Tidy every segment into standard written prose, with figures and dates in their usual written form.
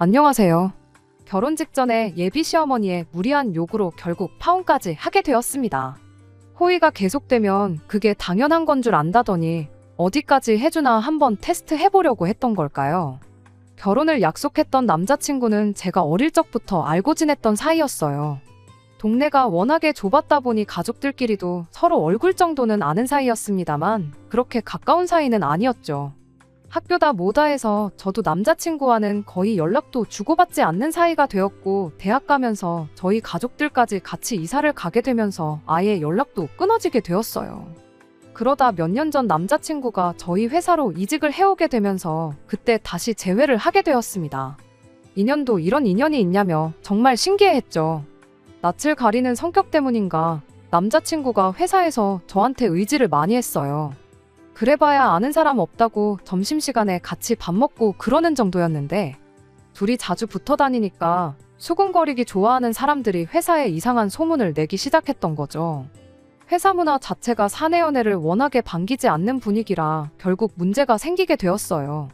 안녕하세요. 결혼 직전에 예비 시어머니의 무리한 요구로 결국 파혼까지 하게 되었습니다. 호의가 계속되면 그게 당연한 건 줄 안다더니 어디까지 해주나 한번 테스트 해보려고 했던 걸까요? 결혼을 약속했던 남자친구는 제가 어릴 적부터 알고 지냈던 사이였어요. 동네가 워낙에 좁았다 보니 가족들끼리도 서로 얼굴 정도는 아는 사이였습니다만 그렇게 가까운 사이는 아니었죠. 학교다 뭐다 해서 저도 남자친구와는 거의 연락도 주고받지 않는 사이가 되었고, 대학 가면서 저희 가족들까지 같이 이사를 가게 되면서 아예 연락도 끊어지게 되었어요. 그러다 몇 년 전 남자친구가 저희 회사로 이직을 해오게 되면서 그때 다시 재회를 하게 되었습니다. 인연도 이런 인연이 있냐며 정말 신기해했죠. 낯을 가리는 성격 때문인가 남자친구가 회사에서 저한테 의지를 많이 했어요. 그래봐야 아는 사람 없다고 점심시간에 같이 밥 먹고 그러는 정도였는데, 둘이 자주 붙어 다니니까 수군거리기 좋아하는 사람들이 회사에 이상한 소문을 내기 시작했던 거죠. 회사 문화 자체가 사내 연애를 워낙에 반기지 않는 분위기라 결국 문제가 생기게 되었어요.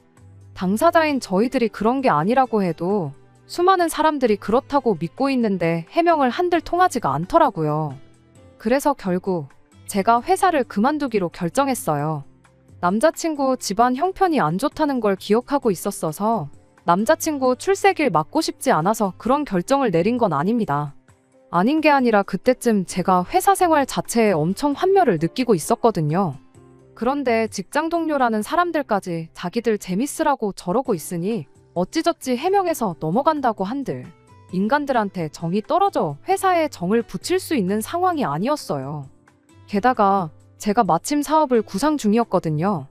당사자인 저희들이 그런 게 아니라고 해도 수많은 사람들이 그렇다고 믿고 있는데 해명을 한들 통하지가 않더라고요. 그래서 결국 제가 회사를 그만두기로 결정했어요. 남자친구 집안 형편이 안 좋다는 걸 기억하고 있었어서 남자친구 출세길 막고 싶지 않아서 그런 결정을 내린 건 아닙니다. 아닌 게 아니라 그때쯤 제가 회사 생활 자체에 엄청 환멸을 느끼고 있었거든요. 그런데 직장 동료라는 사람들까지 자기들 재밌으라고 저러고 있으니 어찌저찌 해명해서 넘어간다고 한들 인간들한테 정이 떨어져 회사에 정을 붙일 수 있는 상황이 아니었어요. 게다가 제가 마침 사업을 구상 중이었거든요.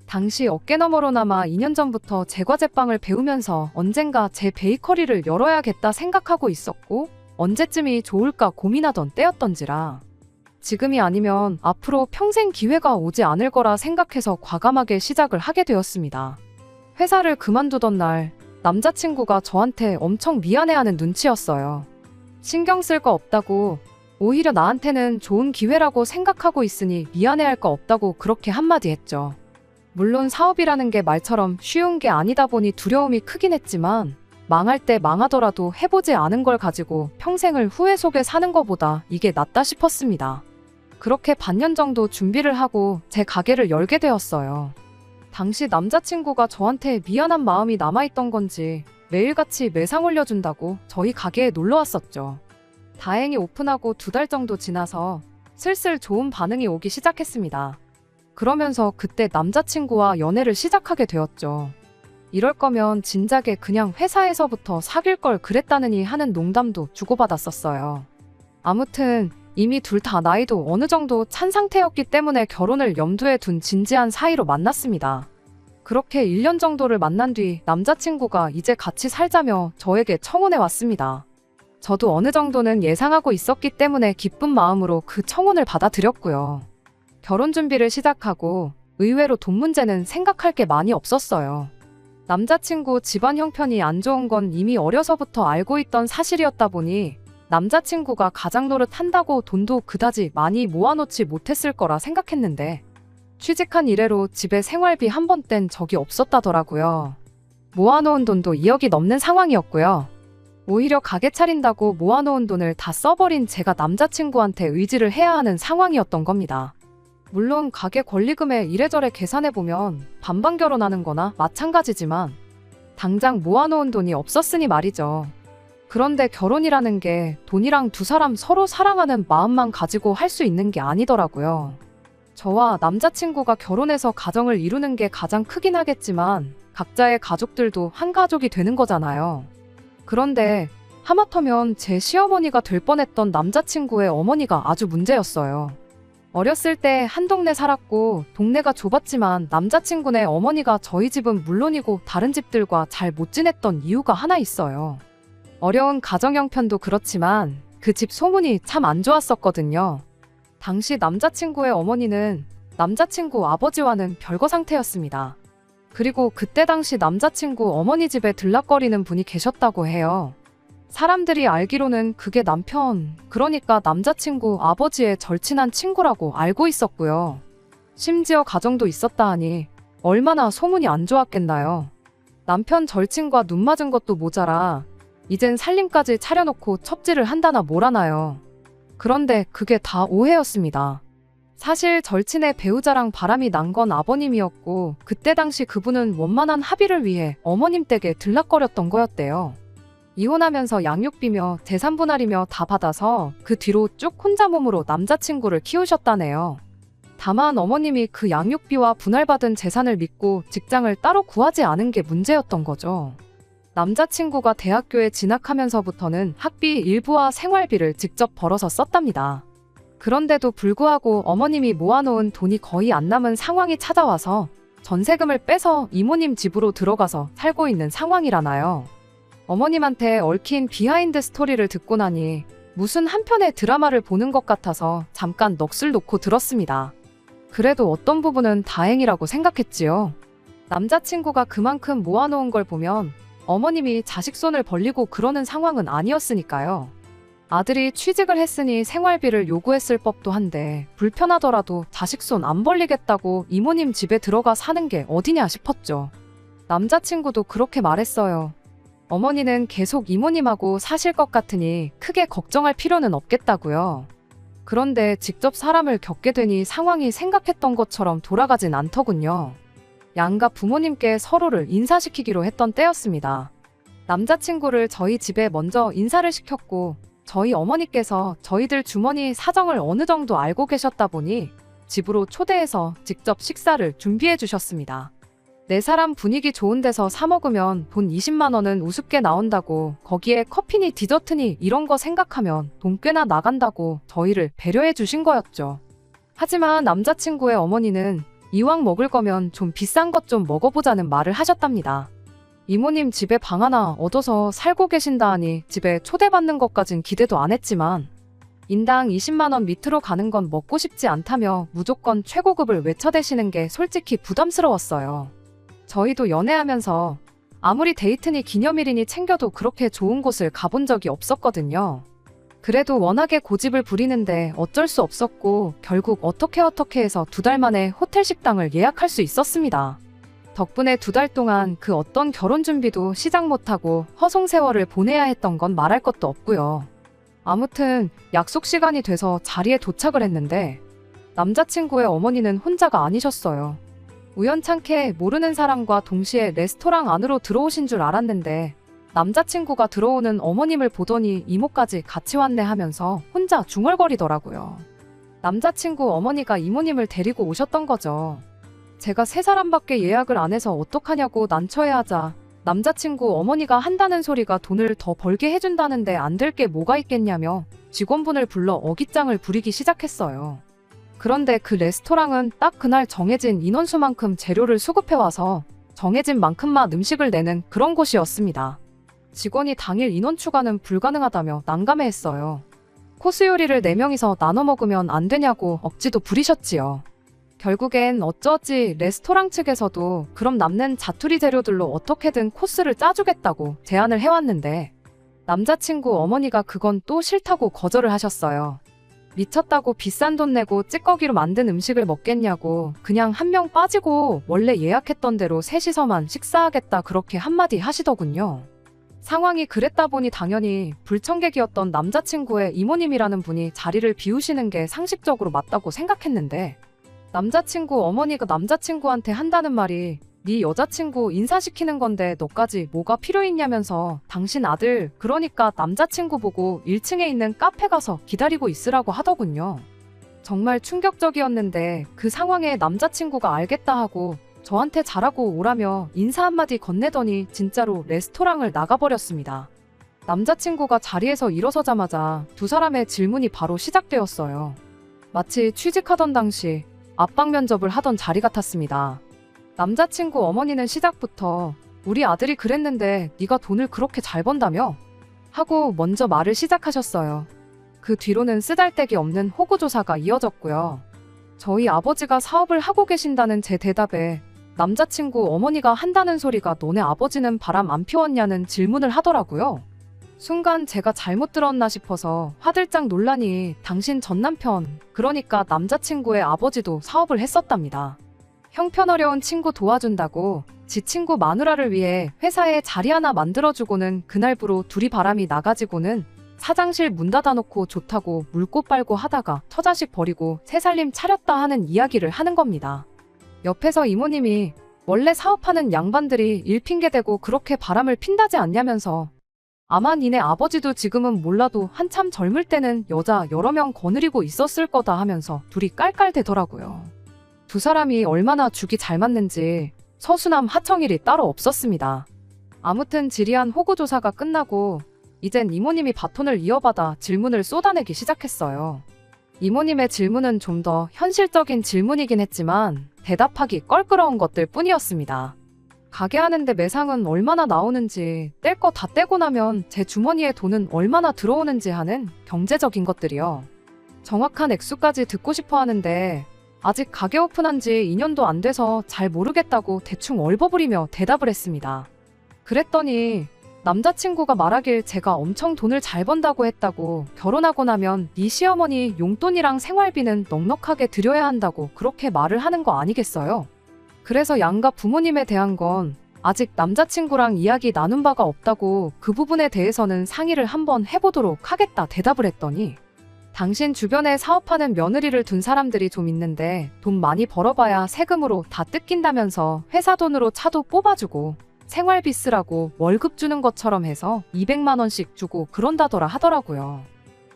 당시 어깨너머로나마 2년 전부터 제과제빵을 배우면서 언젠가 제 베이커리를 열어야겠다 생각하고 있었고, 언제쯤이 좋을까 고민하던 때였던지라 지금이 아니면 앞으로 평생 기회가 오지 않을 거라 생각해서 과감하게 시작을 하게 되었습니다. 회사를 그만두던 날 남자친구가 저한테 엄청 미안해하는 눈치였어요. 신경 쓸 거 없다고, 오히려 나한테는 좋은 기회라고 생각하고 있으니 미안해할 거 없다고 그렇게 한마디 했죠. 물론 사업이라는 게 말처럼 쉬운 게 아니다 보니 두려움이 크긴 했지만, 망할 때 망하더라도 해보지 않은 걸 가지고 평생을 후회 속에 사는 것보다 이게 낫다 싶었습니다. 그렇게 반년 정도 준비를 하고 제 가게를 열게 되었어요. 당시 남자친구가 저한테 미안한 마음이 남아있던 건지 매일같이 매상 올려준다고 저희 가게에 놀러 왔었죠. 다행히 오픈하고 2달 정도 지나서 슬슬 좋은 반응이 오기 시작했습니다. 그러면서 그때 남자친구와 연애를 시작하게 되었죠. 이럴 거면 진작에 그냥 회사에서부터 사귈 걸 그랬다느니 하는 농담도 주고받았었어요. 아무튼 이미 둘 다 나이도 어느 정도 찬 상태였기 때문에 결혼을 염두에 둔 진지한 사이로 만났습니다. 그렇게 1년 정도를 만난 뒤 남자친구가 이제 같이 살자며 저에게 청혼해 왔습니다. 저도 어느 정도는 예상하고 있었기 때문에 기쁜 마음으로 그 청혼을 받아들였고요. 결혼 준비를 시작하고 의외로 돈 문제는 생각할 게 많이 없었어요. 남자친구 집안 형편이 안 좋은 건 이미 어려서부터 알고 있던 사실이었다 보니 남자친구가 가장 노릇한다고 돈도 그다지 많이 모아놓지 못했을 거라 생각했는데, 취직한 이래로 집에 생활비 한 번 뗀 적이 없었다더라고요. 모아놓은 돈도 2억이 넘는 상황이었고요. 오히려 가게 차린다고 모아놓은 돈을 다 써버린 제가 남자친구한테 의지를 해야 하는 상황이었던 겁니다. 물론 가게 권리금에 이래저래 계산해보면 반반 결혼하는 거나 마찬가지지만 당장 모아놓은 돈이 없었으니 말이죠. 그런데 결혼이라는 게 돈이랑 두 사람 서로 사랑하는 마음만 가지고 할 수 있는 게 아니더라고요. 저와 남자친구가 결혼해서 가정을 이루는 게 가장 크긴 하겠지만 각자의 가족들도 한 가족이 되는 거잖아요. 그런데 하마터면 제 시어머니가 될 뻔했던 남자친구의 어머니가 아주 문제였어요. 어렸을 때 한 동네 살았고 동네가 좁았지만 남자친구네 어머니가 저희 집은 물론이고 다른 집들과 잘 못 지냈던 이유가 하나 있어요. 어려운 가정 형편도 그렇지만 그 집 소문이 참 안 좋았었거든요. 당시 남자친구의 어머니는 남자친구 아버지와는 별거 상태였습니다. 그리고 그때 당시 남자친구 어머니 집에 들락거리는 분이 계셨다고 해요. 사람들이 알기로는 그게 남편, 그러니까 남자친구 아버지의 절친한 친구라고 알고 있었고요. 심지어 가정도 있었다 하니 얼마나 소문이 안 좋았겠나요. 남편 절친과 눈 맞은 것도 모자라 이젠 살림까지 차려놓고 첩질을 한다나 뭐라나요. 그런데 그게 다 오해였습니다. 사실 절친의 배우자랑 바람이 난 건 아버님이었고 그때 당시 그분은 원만한 합의를 위해 어머님 댁에 들락거렸던 거였대요. 이혼하면서 양육비며 재산 분할이며 다 받아서 그 뒤로 쭉 혼자 몸으로 남자친구를 키우셨다네요. 다만 어머님이 그 양육비와 분할받은 재산을 믿고 직장을 따로 구하지 않은 게 문제였던 거죠. 남자친구가 대학교에 진학하면서부터는 학비 일부와 생활비를 직접 벌어서 썼답니다. 그런데도 불구하고 어머님이 모아놓은 돈이 거의 안 남은 상황이 찾아와서 전세금을 빼서 이모님 집으로 들어가서 살고 있는 상황이라나요. 어머님한테 얽힌 비하인드 스토리를 듣고 나니 무슨 한편의 드라마를 보는 것 같아서 잠깐 넋을 놓고 들었습니다. 그래도 어떤 부분은 다행이라고 생각했지요. 남자친구가 그만큼 모아놓은 걸 보면 어머님이 자식 손을 벌리고 그러는 상황은 아니었으니까요. 아들이 취직을 했으니 생활비를 요구했을 법도 한데 불편하더라도 자식 손 안 벌리겠다고 이모님 집에 들어가 사는 게 어디냐 싶었죠. 남자친구도 그렇게 말했어요. 어머니는 계속 이모님하고 사실 것 같으니 크게 걱정할 필요는 없겠다고요. 그런데 직접 사람을 겪게 되니 상황이 생각했던 것처럼 돌아가진 않더군요. 양가 부모님께 서로를 인사시키기로 했던 때였습니다. 남자친구를 저희 집에 먼저 인사를 시켰고 저희 어머니께서 저희들 주머니 사정을 어느 정도 알고 계셨다 보니 집으로 초대해서 직접 식사를 준비해 주셨습니다. 네 사람 분위기 좋은 데서 사 먹으면 돈 20만 원은 우습게 나온다고 거기에 커피니 디저트니 이런 거 생각하면 돈 꽤나 나간다고 저희를 배려해 주신 거였죠. 하지만 남자친구의 어머니는 이왕 먹을 거면 좀 비싼 것 좀 먹어보자는 말을 하셨답니다. 이모님 집에 방 하나 얻어서 살고 계신다 하니 집에 초대받는 것까진 기대도 안 했지만 인당 20만 원 밑으로 가는 건 먹고 싶지 않다며 무조건 최고급을 외쳐대시는 게 솔직히 부담스러웠어요. 저희도 연애하면서 아무리 데이트니 기념일이니 챙겨도 그렇게 좋은 곳을 가본 적이 없었거든요. 그래도 워낙에 고집을 부리는데 어쩔 수 없었고 결국 어떻게 해서 2달 만에 호텔 식당을 예약할 수 있었습니다. 덕분에 2달 동안 그 어떤 결혼 준비도 시작 못하고 허송세월을 보내야 했던 건 말할 것도 없고요. 아무튼 약속 시간이 돼서 자리에 도착을 했는데 남자친구의 어머니는 혼자가 아니셨어요. 우연찮게 모르는 사람과 동시에 레스토랑 안으로 들어오신 줄 알았는데 남자친구가 들어오는 어머님을 보더니 이모까지 같이 왔네 하면서 혼자 중얼거리더라고요. 남자친구 어머니가 이모님을 데리고 오셨던 거죠. 제가 3사람밖에 예약을 안 해서 어떡하냐고 난처해하자 남자친구 어머니가 한다는 소리가 돈을 더 벌게 해준다는데 안 될 게 뭐가 있겠냐며 직원분을 불러 어깃장을 부리기 시작했어요. 그런데 그 레스토랑은 딱 그날 정해진 인원수만큼 재료를 수급해와서 정해진 만큼만 음식을 내는 그런 곳이었습니다. 직원이 당일 인원 추가는 불가능하다며 난감해했어요. 코스 요리를 4명이서 나눠 먹으면 안 되냐고 억지도 부리셨지요. 결국엔 어쩌지 레스토랑 측에서도 그럼 남는 자투리 재료들로 어떻게든 코스를 짜주겠다고 제안을 해왔는데 남자친구 어머니가 그건 또 싫다고 거절을 하셨어요. 미쳤다고 비싼 돈 내고 찌꺼기로 만든 음식을 먹겠냐고 그냥 한 명 빠지고 원래 예약했던 대로 셋이서만 식사하겠다 그렇게 한마디 하시더군요. 상황이 그랬다 보니 당연히 불청객이었던 남자친구의 이모님이라는 분이 자리를 비우시는 게 상식적으로 맞다고 생각했는데 남자친구 어머니가 남자친구한테 한다는 말이 네 여자친구 인사시키는 건데 너까지 뭐가 필요 있냐면서 당신 아들 그러니까 남자친구 보고 1층에 있는 카페 가서 기다리고 있으라고 하더군요. 정말 충격적이었는데 그 상황에 남자친구가 알겠다 하고 저한테 잘하고 오라며 인사 한마디 건네더니 진짜로 레스토랑을 나가버렸습니다. 남자친구가 자리에서 일어서자마자 2사람의 질문이 바로 시작되었어요. 마치 취직하던 당시 압박 면접을 하던 자리 같았습니다. 남자친구 어머니는 시작부터 우리 아들이 그랬는데 네가 돈을 그렇게 잘 번다며? 하고 먼저 말을 시작하셨어요. 그 뒤로는 쓰잘데기 없는 호구조사가 이어졌고요. 저희 아버지가 사업을 하고 계신다는 제 대답에 남자친구 어머니가 한다는 소리가 너네 아버지는 바람 안 피웠냐는 질문을 하더라고요. 순간 제가 잘못 들었나 싶어서 화들짝 놀라니 당신 전남편, 그러니까 남자친구의 아버지도 사업을 했었답니다. 형편 어려운 친구 도와준다고 지 친구 마누라를 위해 회사에 자리 하나 만들어주고는 그날부로 둘이 바람이 나가지고는 사장실 문 닫아놓고 좋다고 물고 빨고 하다가 처자식 버리고 새 살림 차렸다 하는 이야기를 하는 겁니다. 옆에서 이모님이 원래 사업하는 양반들이 일 핑계대고 그렇게 바람을 핀다지 않냐면서 아마 니네 아버지도 지금은 몰라도 한참 젊을 때는 여자 여러 명 거느리고 있었을 거다 하면서 둘이 깔깔대더라고요. 두 사람이 얼마나 죽이 잘 맞는지 서수남 하청일이 따로 없었습니다. 아무튼 지리한 호구조사가 끝나고 이젠 이모님이 바톤을 이어받아 질문을 쏟아내기 시작했어요. 이모님의 질문은 좀 더 현실적인 질문이긴 했지만 대답하기 껄끄러운 것들 뿐이었습니다. 가게 하는데 매상은 얼마나 나오는지, 뗄 거 다 떼고 나면 제 주머니에 돈은 얼마나 들어오는지 하는 경제적인 것들이요. 정확한 액수까지 듣고 싶어 하는데 아직 가게 오픈한 지 2년도 안 돼서 잘 모르겠다고 대충 얼버무리며 대답을 했습니다. 그랬더니 남자친구가 말하길 제가 엄청 돈을 잘 번다고 했다고, 결혼하고 나면 네 시어머니 용돈이랑 생활비는 넉넉하게 드려야 한다고 그렇게 말을 하는 거 아니겠어요? 그래서 양가 부모님에 대한 건 아직 남자친구랑 이야기 나눈 바가 없다고, 그 부분에 대해서는 상의를 한번 해보도록 하겠다 대답을 했더니 당신 주변에 사업하는 며느리를 둔 사람들이 좀 있는데 돈 많이 벌어봐야 세금으로 다 뜯긴다면서 회사 돈으로 차도 뽑아주고 생활비 쓰라고 월급 주는 것처럼 해서 200만 원씩 주고 그런다더라 하더라고요.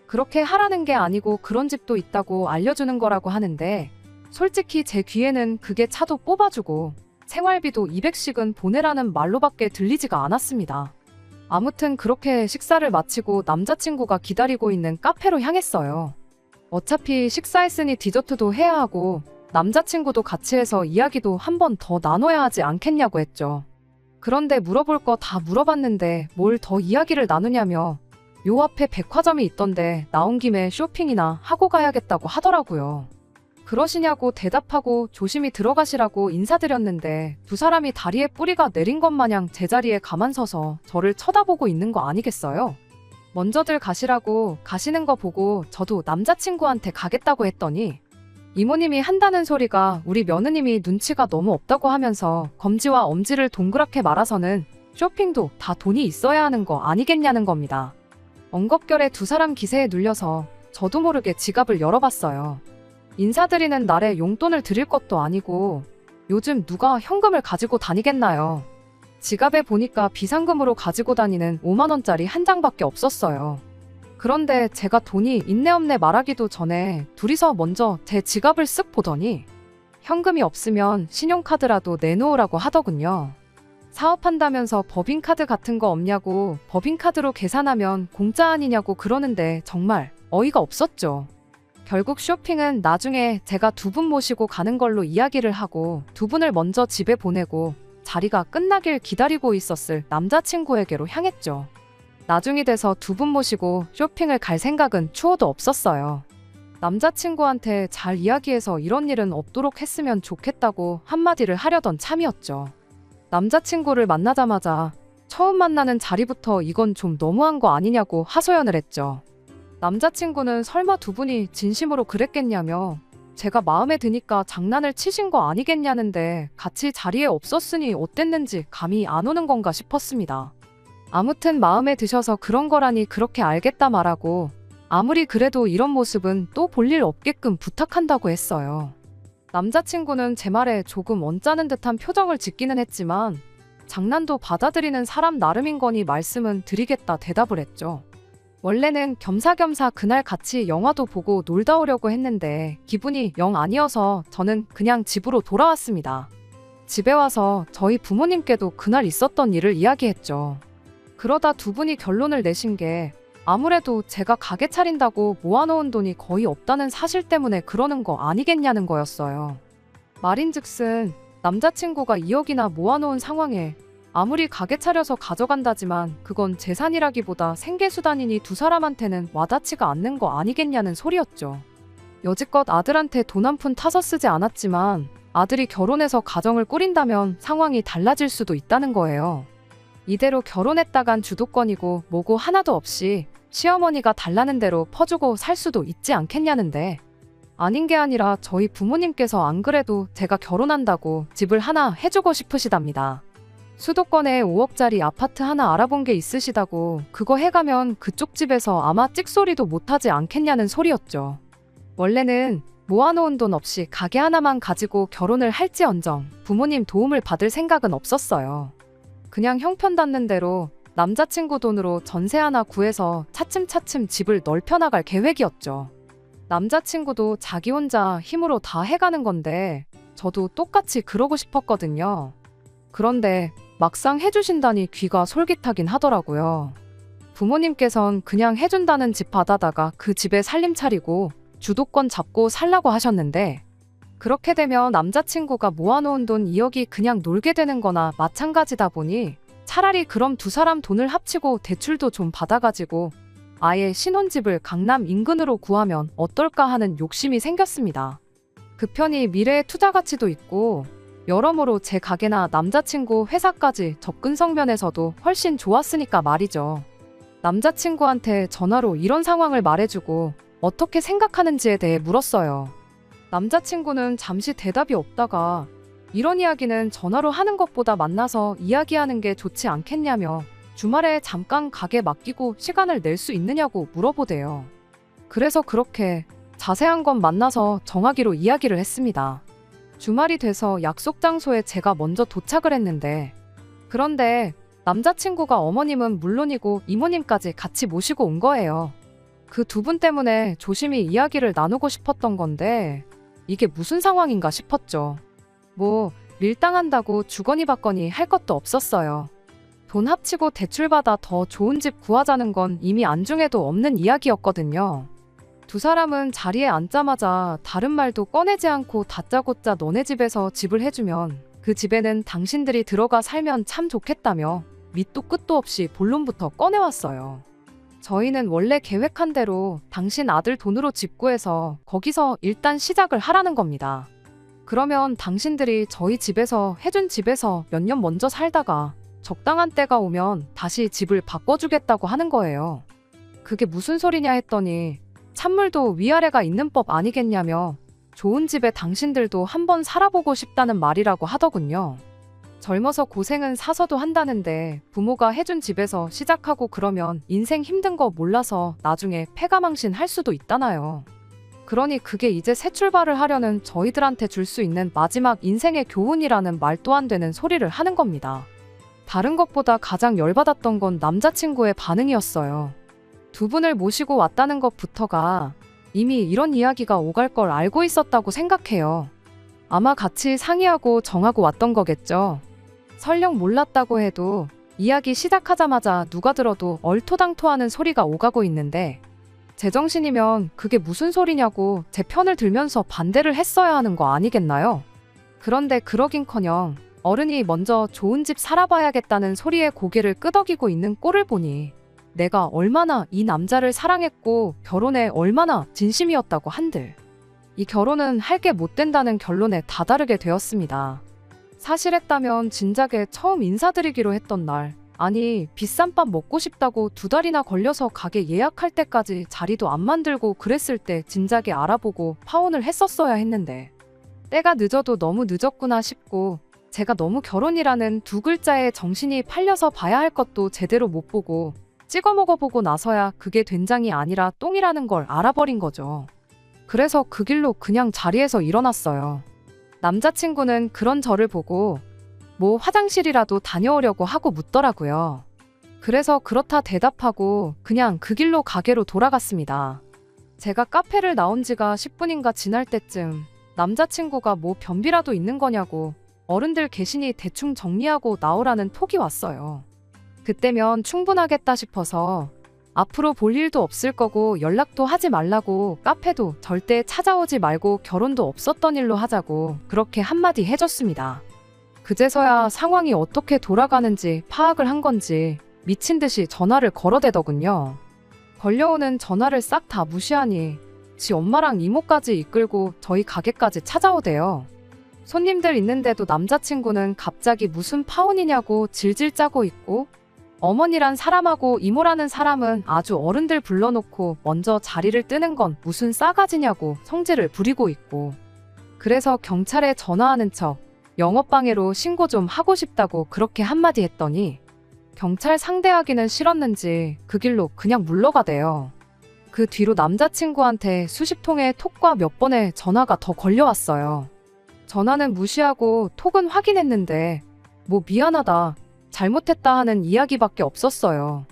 그렇게 하라는 게 아니고 그런 집도 있다고 알려주는 거라고 하는데 솔직히 제 귀에는 그게 차도 뽑아주고 생활비도 200씩은 보내라는 말로밖에 들리지가 않았습니다. 아무튼 그렇게 식사를 마치고 남자친구가 기다리고 있는 카페로 향했어요. 어차피 식사했으니 디저트도 해야 하고 남자친구도 같이 해서 이야기도 한 번 더 나눠야 하지 않겠냐고 했죠. 그런데 물어볼 거 다 물어봤는데 뭘 더 이야기를 나누냐며 요 앞에 백화점이 있던데 나온 김에 쇼핑이나 하고 가야겠다고 하더라고요. 그러시냐고 대답하고 조심히 들어가시라고 인사드렸는데 두 사람이 다리에 뿌리가 내린 것 마냥 제자리에 가만 서서 저를 쳐다보고 있는 거 아니겠어요? 먼저들 가시라고, 가시는 거 보고 저도 남자친구한테 가겠다고 했더니 이모님이 한다는 소리가 우리 며느님이 눈치가 너무 없다고 하면서 검지와 엄지를 동그랗게 말아서는 쇼핑도 다 돈이 있어야 하는 거 아니겠냐는 겁니다. 엉겁결에 두 사람 기세에 눌려서 저도 모르게 지갑을 열어봤어요. 인사드리는 날에 용돈을 드릴 것도 아니고 요즘 누가 현금을 가지고 다니겠나요? 지갑에 보니까 비상금으로 가지고 다니는 5만 원짜리 한 장밖에 없었어요. 그런데 제가 돈이 있네 없네 말하기도 전에 둘이서 먼저 제 지갑을 쓱 보더니 현금이 없으면 신용카드라도 내놓으라고 하더군요. 사업한다면서 법인카드 같은 거 없냐고, 법인카드로 계산하면 공짜 아니냐고 그러는데 정말 어이가 없었죠. 결국 쇼핑은 나중에 제가 두 분 모시고 가는 걸로 이야기를 하고 두 분을 먼저 집에 보내고 자리가 끝나길 기다리고 있었을 남자친구에게로 향했죠. 나중이 돼서 두 분 모시고 쇼핑을 갈 생각은 추호도 없었어요. 남자친구한테 잘 이야기해서 이런 일은 없도록 했으면 좋겠다고 한마디를 하려던 참이었죠. 남자친구를 만나자마자 처음 만나는 자리부터 이건 좀 너무한 거 아니냐고 하소연을 했죠. 남자친구는 설마 두 분이 진심으로 그랬겠냐며 제가 마음에 드니까 장난을 치신 거 아니겠냐는데 같이 자리에 없었으니 어땠는지 감이 안 오는 건가 싶었습니다. 아무튼 마음에 드셔서 그런 거라니 그렇게 알겠다 말하고 아무리 그래도 이런 모습은 또 볼 일 없게끔 부탁한다고 했어요. 남자친구는 제 말에 조금 언짢은 듯한 표정을 짓기는 했지만 장난도 받아들이는 사람 나름인 거니 말씀은 드리겠다 대답을 했죠. 원래는 겸사겸사 그날 같이 영화도 보고 놀다 오려고 했는데 기분이 영 아니어서 저는 그냥 집으로 돌아왔습니다. 집에 와서 저희 부모님께도 그날 있었던 일을 이야기했죠. 그러다 두 분이 결론을 내신 게 아무래도 제가 가게 차린다고 모아놓은 돈이 거의 없다는 사실 때문에 그러는 거 아니겠냐는 거였어요. 말인즉슨 남자친구가 2억이나 모아놓은 상황에 아무리 가게 차려서 가져간다지만 그건 재산이라기보다 생계수단이니 두 사람한테는 와닿지가 않는 거 아니겠냐는 소리였죠. 여지껏 아들한테 돈 한 푼 타서 쓰지 않았지만 아들이 결혼해서 가정을 꾸린다면 상황이 달라질 수도 있다는 거예요. 이대로 결혼했다간 주도권이고 뭐고 하나도 없이 시어머니가 달라는 대로 퍼주고 살 수도 있지 않겠냐는데 아닌 게 아니라 저희 부모님께서 안 그래도 제가 결혼한다고 집을 하나 해주고 싶으시답니다. 수도권에 5억짜리 아파트 하나 알아본 게 있으시다고 그거 해가면 그쪽 집에서 아마 찍소리도 못하지 않겠냐는 소리였죠. 원래는 모아놓은 돈 없이 가게 하나만 가지고 결혼을 할지언정 부모님 도움을 받을 생각은 없었어요. 그냥 형편 닿는 대로 남자친구 돈으로 전세 하나 구해서 차츰차츰 집을 넓혀나갈 계획이었죠. 남자친구도 자기 혼자 힘으로 다 해가는 건데 저도 똑같이 그러고 싶었거든요. 그런데 막상 해주신다니 귀가 솔깃하긴 하더라고요. 부모님께선 그냥 해준다는 집 받아다가 그 집에 살림 차리고 주도권 잡고 살라고 하셨는데 그렇게 되면 남자친구가 모아놓은 돈 2억이 그냥 놀게 되는 거나 마찬가지다 보니 차라리 그럼 두 사람 돈을 합치고 대출도 좀 받아가지고 아예 신혼집을 강남 인근으로 구하면 어떨까 하는 욕심이 생겼습니다. 그 편이 미래의 투자 가치도 있고 여러모로 제 가게나 남자친구 회사까지 접근성 면에서도 훨씬 좋았으니까 말이죠. 남자친구한테 전화로 이런 상황을 말해주고 어떻게 생각하는지에 대해 물었어요. 남자친구는 잠시 대답이 없다가 이런 이야기는 전화로 하는 것보다 만나서 이야기하는 게 좋지 않겠냐며 주말에 잠깐 가게 맡기고 시간을 낼 수 있느냐고 물어보대요. 그래서 그렇게 자세한 건 만나서 정하기로 이야기를 했습니다. 주말이 돼서 약속 장소에 제가 먼저 도착을 했는데 그런데 남자친구가 어머님은 물론이고 이모님까지 같이 모시고 온 거예요. 그 두 분 때문에 조심히 이야기를 나누고 싶었던 건데 이게 무슨 상황인가 싶었죠. 뭐 밀당한다고 주거니 받거니 할 것도 없었어요. 돈 합치고 대출받아 더 좋은 집 구하자는 건 이미 안중에도 없는 이야기였거든요. 두 사람은 자리에 앉자마자 다른 말도 꺼내지 않고 다짜고짜 너네 집에서 집을 해주면 그 집에는 당신들이 들어가 살면 참 좋겠다며 밑도 끝도 없이 본론부터 꺼내왔어요. 저희는 원래 계획한 대로 당신 아들 돈으로 집 구해서 거기서 일단 시작을 하라는 겁니다. 그러면 당신들이 저희 집에서 해준 집에서 몇 년 먼저 살다가 적당한 때가 오면 다시 집을 바꿔주겠다고 하는 거예요. 그게 무슨 소리냐 했더니 찬물도 위아래가 있는 법 아니겠냐며 좋은 집에 당신들도 한번 살아보고 싶다는 말이라고 하더군요. 젊어서 고생은 사서도 한다는데 부모가 해준 집에서 시작하고 그러면 인생 힘든 거 몰라서 나중에 패가망신 할 수도 있다나요. 그러니 그게 이제 새 출발을 하려는 저희들한테 줄 수 있는 마지막 인생의 교훈이라는 말도 안 되는 소리를 하는 겁니다. 다른 것보다 가장 열받았던 건 남자친구의 반응이었어요. 두 분을 모시고 왔다는 것부터가 이미 이런 이야기가 오갈 걸 알고 있었다고 생각해요. 아마 같이 상의하고 정하고 왔던 거겠죠. 설령 몰랐다고 해도 이야기 시작하자마자 누가 들어도 얼토당토하는 소리가 오가고 있는데 제정신이면 그게 무슨 소리냐고 제 편을 들면서 반대를 했어야 하는 거 아니겠나요? 그런데 그러긴커녕 어른이 먼저 좋은 집 살아봐야겠다는 소리에 고개를 끄덕이고 있는 꼴을 보니 내가 얼마나 이 남자를 사랑했고 결혼에 얼마나 진심이었다고 한들 이 결혼은 할 게 못 된다는 결론에 다다르게 되었습니다. 사실했다면 진작에 처음 인사드리기로 했던 날 아니 비싼 밥 먹고 싶다고 2달이나 걸려서 가게 예약할 때까지 자리도 안 만들고 그랬을 때 진작에 알아보고 파혼을 했었어야 했는데 때가 늦어도 너무 늦었구나 싶고 제가 너무 결혼이라는 두 글자에 정신이 팔려서 봐야 할 것도 제대로 못 보고 찍어 먹어보고 나서야 그게 된장이 아니라 똥이라는 걸 알아버린 거죠. 그래서 그 길로 그냥 자리에서 일어났어요. 남자친구는 그런 저를 보고 뭐 화장실이라도 다녀오려고 하고 묻더라고요. 그래서 그렇다 대답하고 그냥 그 길로 가게로 돌아갔습니다. 제가 카페를 나온 지가 10분인가 지날 때쯤 남자친구가 뭐 변비라도 있는 거냐고 어른들 계시니 대충 정리하고 나오라는 톡이 왔어요. 그때면 충분하겠다 싶어서 앞으로 볼 일도 없을 거고 연락도 하지 말라고 카페도 절대 찾아오지 말고 결혼도 없었던 일로 하자고 그렇게 한마디 해줬습니다. 그제서야 상황이 어떻게 돌아가는지 파악을 한 건지 미친 듯이 전화를 걸어대더군요. 걸려오는 전화를 싹 다 무시하니 지 엄마랑 이모까지 이끌고 저희 가게까지 찾아오대요. 손님들 있는데도 남자친구는 갑자기 무슨 파혼이냐고 질질 짜고 있고 어머니란 사람하고 이모라는 사람은 아주 어른들 불러놓고 먼저 자리를 뜨는 건 무슨 싸가지냐고 성질을 부리고 있고, 그래서 경찰에 전화하는 척 영업방해로 신고 좀 하고 싶다고 그렇게 한마디 했더니 경찰 상대하기는 싫었는지 그 길로 그냥 물러가대요. 그 뒤로 남자친구한테 수십 통의 톡과 몇 번의 전화가 더 걸려왔어요. 전화는 무시하고 톡은 확인했는데 뭐 미안하다, 잘못했다 하는 이야기밖에 없었어요.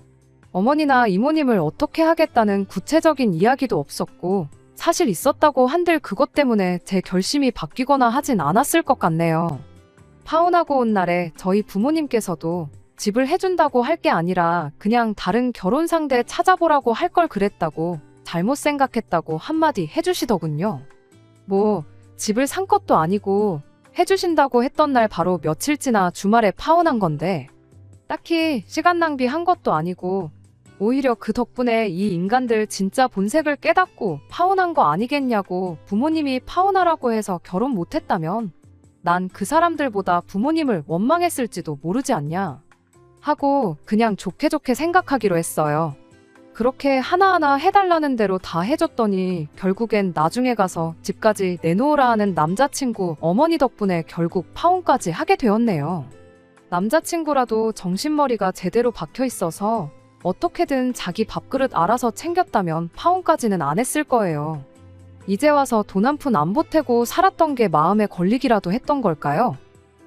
어머니나 이모님을 어떻게 하겠다는 구체적인 이야기도 없었고, 사실 있었다고 한들 그것 때문에 제 결심이 바뀌거나 하진 않았을 것 같네요. 파혼하고 온 날에 저희 부모님께서도 집을 해준다고 할 게 아니라 그냥 다른 결혼 상대 찾아보라고 할 걸 그랬다고, 잘못 생각했다고 한마디 해주시더군요. 뭐 집을 산 것도 아니고 해주신다고 했던 날 바로 며칠 지나 주말에 파혼한 건데 딱히 시간 낭비한 것도 아니고 오히려 그 덕분에 이 인간들 진짜 본색을 깨닫고 파혼한 거 아니겠냐고, 부모님이 파혼하라고 해서 결혼 못했다면 난 그 사람들보다 부모님을 원망했을지도 모르지 않냐 하고 그냥 좋게 좋게 생각하기로 했어요. 그렇게 하나하나 해달라는 대로 다 해줬더니 결국엔 나중에 가서 집까지 내놓으라 하는 남자친구 어머니 덕분에 결국 파혼까지 하게 되었네요. 남자친구라도 정신머리가 제대로 박혀 있어서 어떻게든 자기 밥그릇 알아서 챙겼다면 파혼까지는 안 했을 거예요. 이제 와서 돈 한 푼 안 보태고 살았던 게 마음에 걸리기라도 했던 걸까요?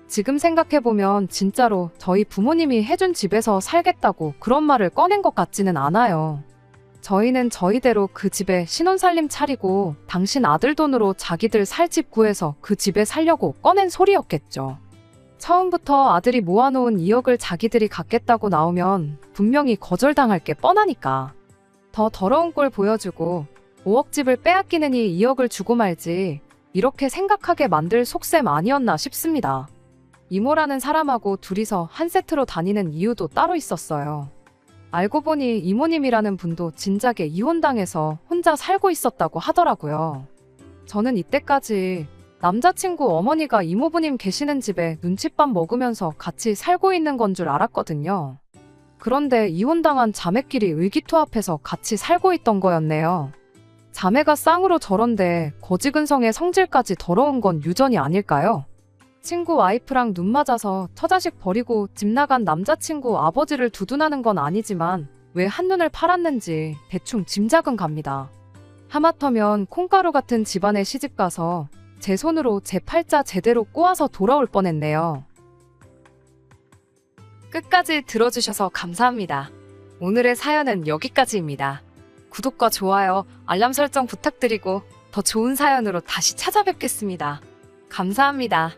지금 생각해보면 진짜로 저희 부모님이 해준 집에서 살겠다고 그런 말을 꺼낸 것 같지는 않아요. 저희는 저희대로 그 집에 신혼살림 차리고 당신 아들 돈으로 자기들 살 집 구해서 그 집에 살려고 꺼낸 소리였겠죠. 처음부터 아들이 모아놓은 2억을 자기들이 갖겠다고 나오면 분명히 거절당할 게 뻔하니까. 더 더러운 꼴 보여주고 5억 집을 빼앗기느니 2억을 주고 말지, 이렇게 생각하게 만들 속셈 아니었나 싶습니다. 이모라는 사람하고 둘이서 한 세트로 다니는 이유도 따로 있었어요. 알고 보니 이모님이라는 분도 진작에 이혼당해서 혼자 살고 있었다고 하더라고요. 저는 이때까지 남자친구 어머니가 이모부님 계시는 집에 눈칫밥 먹으면서 같이 살고 있는 건 줄 알았거든요. 그런데 이혼당한 자매끼리 의기투합해서 같이 살고 있던 거였네요. 자매가 쌍으로 저런데 거지근성의 성질까지 더러운 건 유전이 아닐까요? 친구 와이프랑 눈 맞아서 처자식 버리고 집 나간 남자친구 아버지를 두둔하는 건 아니지만 왜 한눈을 팔았는지 대충 짐작은 갑니다. 하마터면 콩가루 같은 집안에 시집가서 제 손으로 제 팔자 제대로 꼬아서 돌아올 뻔했네요. 끝까지 들어주셔서 감사합니다. 오늘의 사연은 여기까지입니다. 구독과 좋아요, 알람 설정 부탁드리고 더 좋은 사연으로 다시 찾아뵙겠습니다. 감사합니다.